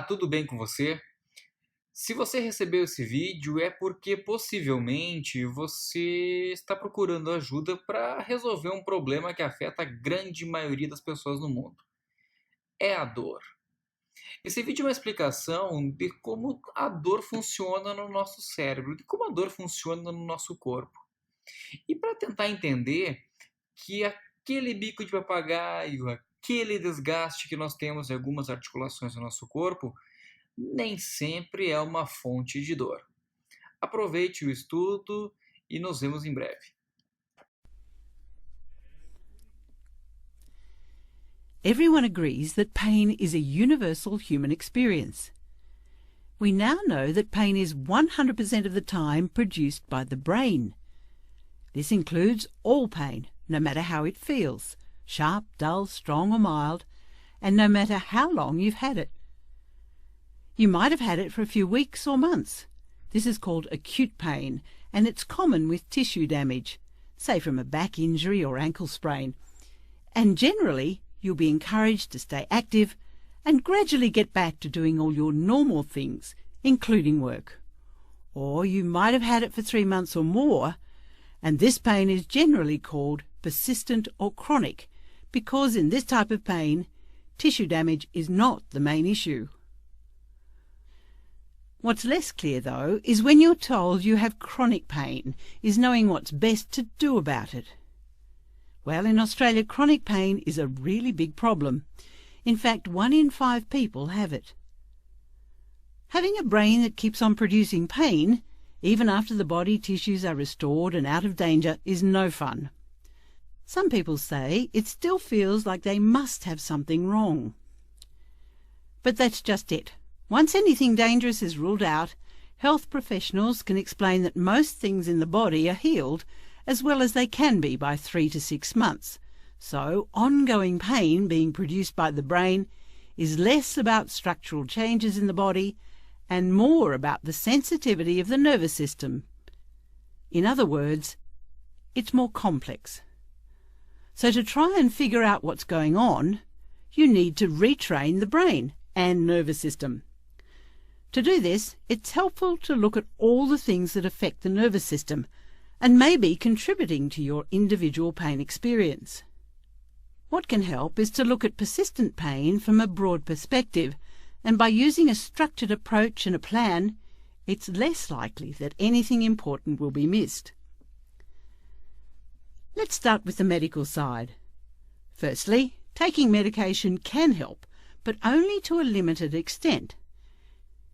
tudo bem com você? Se você recebeu esse vídeo é porque possivelmente você está procurando ajuda para resolver um problema que afeta a grande maioria das pessoas no mundo. É a dor. Esse vídeo é uma explicação de como a dor funciona no nosso cérebro, de como a dor funciona no nosso corpo. E para tentar entender que aquele bico de papagaio, aquele desgaste que nós temos em algumas articulações do nosso corpo, nem sempre é uma fonte de dor. Aproveite o estudo e nos vemos em breve. Everyone agrees that pain is a universal human experience. We now know that pain is 100% of the time produced by the brain. This includes all pain, no matter how it feels, sharp, dull, strong or mild, and no matter how long you've had it. You might have had it for a few weeks or months. This is called acute pain, and it's common with tissue damage, say from a back injury or ankle sprain. And generally, you'll be encouraged to stay active and gradually get back to doing all your normal things, including work. Or you might have had it for 3 months or more, and this pain is generally called persistent or chronic, because in this type of pain, tissue damage is not the main issue. What's less clear, though, is when you're told you have chronic pain, is knowing what's best to do about it. Well, in Australia, chronic pain is a really big problem. In fact, 1 in 5 people have it. Having a brain that keeps on producing pain, even after the body tissues are restored and out of danger, is no fun. Some people say it still feels like they must have something wrong. But that's just it. Once anything dangerous is ruled out, health professionals can explain that most things in the body are healed as well as they can be by 3 to 6 months. So ongoing pain being produced by the brain is less about structural changes in the body and more about the sensitivity of the nervous system. In other words, it's more complex. So to try and figure out what's going on, you need to retrain the brain and nervous system. To do this, it's helpful to look at all the things that affect the nervous system and may be contributing to your individual pain experience. What can help is to look at persistent pain from a broad perspective, and by using a structured approach and a plan, it's less likely that anything important will be missed. Let's start with the medical side. Firstly, taking medication can help, but only to a limited extent.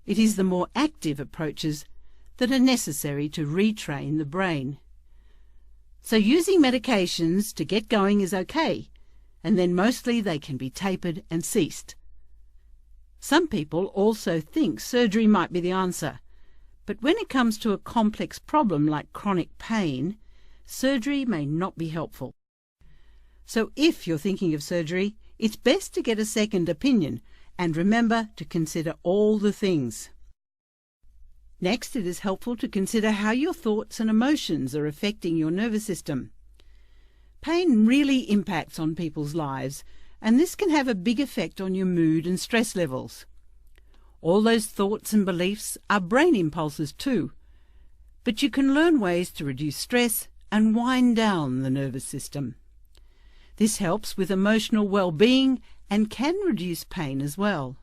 It is the more active approaches that are necessary to retrain the brain. So using medications to get going is okay, and then mostly they can be tapered and ceased. Some people also think surgery might be the answer, but when it comes to a complex problem like chronic pain, surgery may not be helpful. So if you're thinking of surgery, it's best to get a second opinion, and remember to consider all the things. Next, it is helpful to consider how your thoughts and emotions are affecting your nervous system. Pain really impacts on people's lives, and this can have a big effect on your mood and stress levels. All those thoughts and beliefs are brain impulses too, but you can learn ways to reduce stress and wind down the nervous system. This helps with emotional well-being and can reduce pain as well.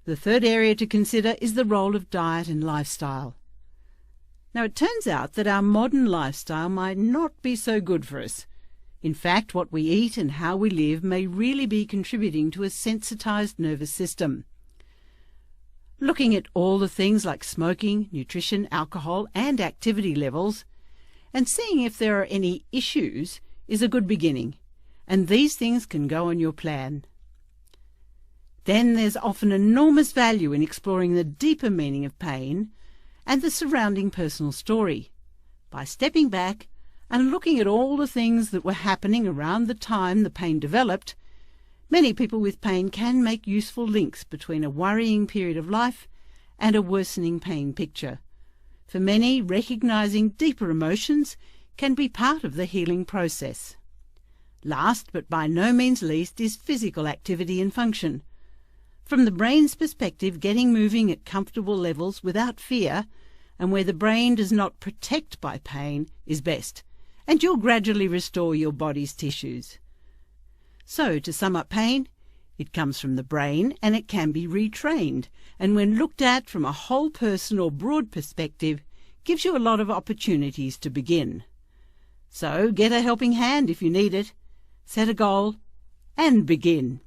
The third area to consider is the role of diet and lifestyle. Now, it turns out that our modern lifestyle might not be so good for us. In fact, what we eat and how we live may really be contributing to a sensitized nervous system. Looking at all the things like smoking, nutrition, alcohol, and activity levels, and seeing if there are any issues is a good beginning, and these things can go on your plan. Then there's often enormous value in exploring the deeper meaning of pain and the surrounding personal story. By stepping back and looking at all the things that were happening around the time the pain developed, many people with pain can make useful links between a worrying period of life and a worsening pain picture. For many, recognizing deeper emotions can be part of the healing process. Last, but by no means least, is physical activity and function. From the brain's perspective, getting moving at comfortable levels without fear and where the brain does not protect by pain is best, and you'll gradually restore your body's tissues. So, to sum up pain, it comes from the brain and it can be retrained, and when looked at from a whole person or broad perspective, gives you a lot of opportunities to begin. So, get a helping hand if you need it, set a goal, and begin.